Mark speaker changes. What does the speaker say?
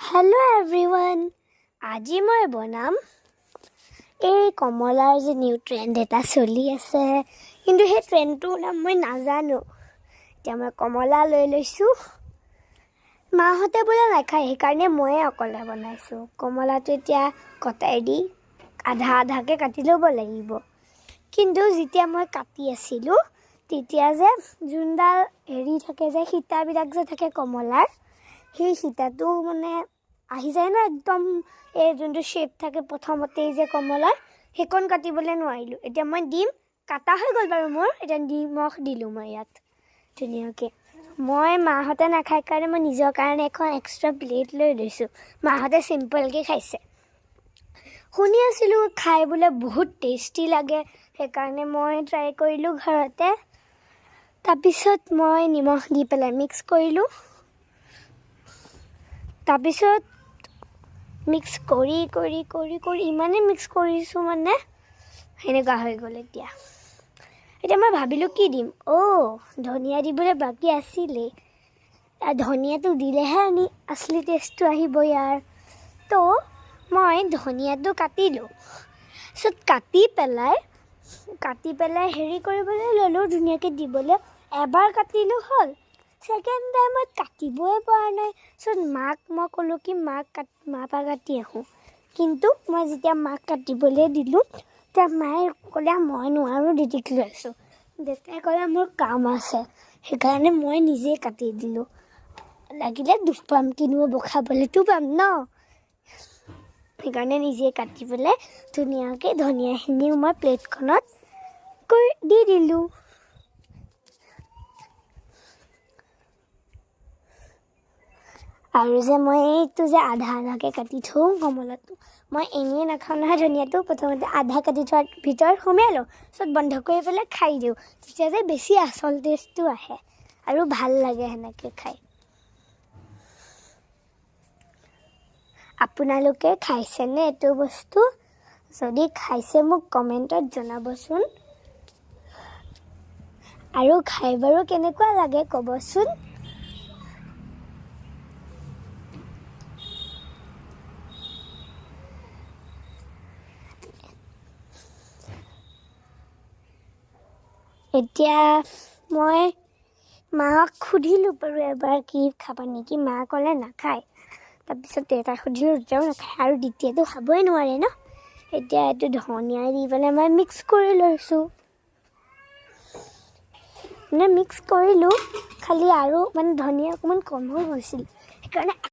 Speaker 1: Hello' everyone, আজি মই বনাম এই কমলাৰ যে নিউ ট্ৰেণ্ড এটা চলি আছে, কিন্তু সেই ট্ৰেণ্ডটোৰ নাম মই নাজানো। এতিয়া মই কমলা লৈ লৈছোঁ। মাহঁতে বোলে নাখায়, সেইকাৰণে ময়ে অকলে বনাইছোঁ। কমলাটো এতিয়া কটাই দি আধা আধাকৈ কাটি ল'ব লাগিব। কিন্তু যেতিয়া মই কাটি আছিলোঁ তেতিয়া যে যোনডাল হেৰি থাকে যে সীতাবিলাক যে থাকে কমলাৰ, সেই সীতাটো মানে আহি যায় ন, একদম এই যোনটো শ্বেপ থাকে প্ৰথমতেই যে কমলাৰ, সেইকণ কাটিবলৈ নোৱাৰিলোঁ। এতিয়া মই দিম, কাটা হৈ গ'ল বাৰু মোৰ। এতিয়া নিমখ দিলোঁ মই ইয়াত ধুনীয়াকৈ। মই মাহঁতে নাখায় কাৰণে মই নিজৰ কাৰণে এখন এক্সট্ৰা প্লেট লৈ লৈছোঁ। মাহঁতে চিম্পলকৈ খাইছে। শুনি আছিলোঁ খাই বোলে বহুত টেষ্টি লাগে, সেইকাৰণে মই ট্ৰাই কৰিলোঁ ঘৰতে। তাৰপিছত মই নিমখ দি পেলাই মিক্স কৰিলোঁ। তাৰপিছত মিক্স কৰি কৰি কৰি কৰি ইমানেই মিক্স কৰিছোঁ মানে সেনেকুৱা হৈ গ'ল। এতিয়া মই ভাবিলোঁ কি দিম, ধনিয়া দিবলৈ বাকী আছিলেই। ধনিয়াটো দিলেহে আচলি টেষ্টটো আহিব ইয়াৰ। তো মই ধনিয়াটো কাটিলোঁ। কাটি পেলাই হেৰি কৰিবলৈ ল'লোঁ, ধুনীয়াকৈ দিবলৈ। এবাৰ কাটিলোঁ হ'ল, ছেকেণ্ড টাইমত কাটিবই পৰা নাই। মাক মই ক'লোঁ কি মাৰ পৰা কাটি আহোঁ। কিন্তু মই যেতিয়া মাক কাটিবলৈ দিলোঁ, তেতিয়া মায়ে ক'লে মই নোৱাৰোঁ, দিদিক লৈ আছোঁ। দেউতাই ক'লে মোৰ কাম আছে, সেইকাৰণে মই নিজেই কাটি দিলোঁ। লাগিলে দুখ পাম, কিনো খাবলৈতো পাম ন, সেইকাৰণে নিজেই কাটি পেলাই ধুনীয়াকৈ ধনিয়াখিনিও মই প্লেটখনত দি দিলোঁ। আৰু যে মই এইটো যে আধা আধাকৈ কাটি থওঁ কমলাটো, মই এনেই নাখাওঁ নহয়। ধনিয়াটো প্ৰথমতে আধা কাটি থোৱাৰ ভিতৰত সোমাই লওঁ, বন্ধ কৰি পেলাই খাই দিওঁ। তেতিয়া যে বেছি আচল টেষ্টটো আহে আৰু ভাল লাগে সেনেকৈ খাই। আপোনালোকে খাইছেনে এইটো বস্তু? যদি খাইছে মোক কমেণ্টত জনাবচোন। আৰু খাই বাৰু কেনেকুৱা লাগে ক'বচোন। এতিয়া মই মাক সুধিলোঁ বাৰু এবাৰ কি খাবা নেকি, মা ক'লে নাখায়। তাৰপিছত দেউতাক সুধিলোঁ, দেউতাও নাখায় আৰু দ্বিতীয়টো খাবই নোৱাৰে ন। এতিয়া এইটো ধনিয়া দি পেলাই মই মিক্স কৰি লৈছোঁ। মিক্স কৰিলোঁ, খালি আৰু ধনিয়া অকণমান কম হৈ গৈছিল, সেইকাৰণে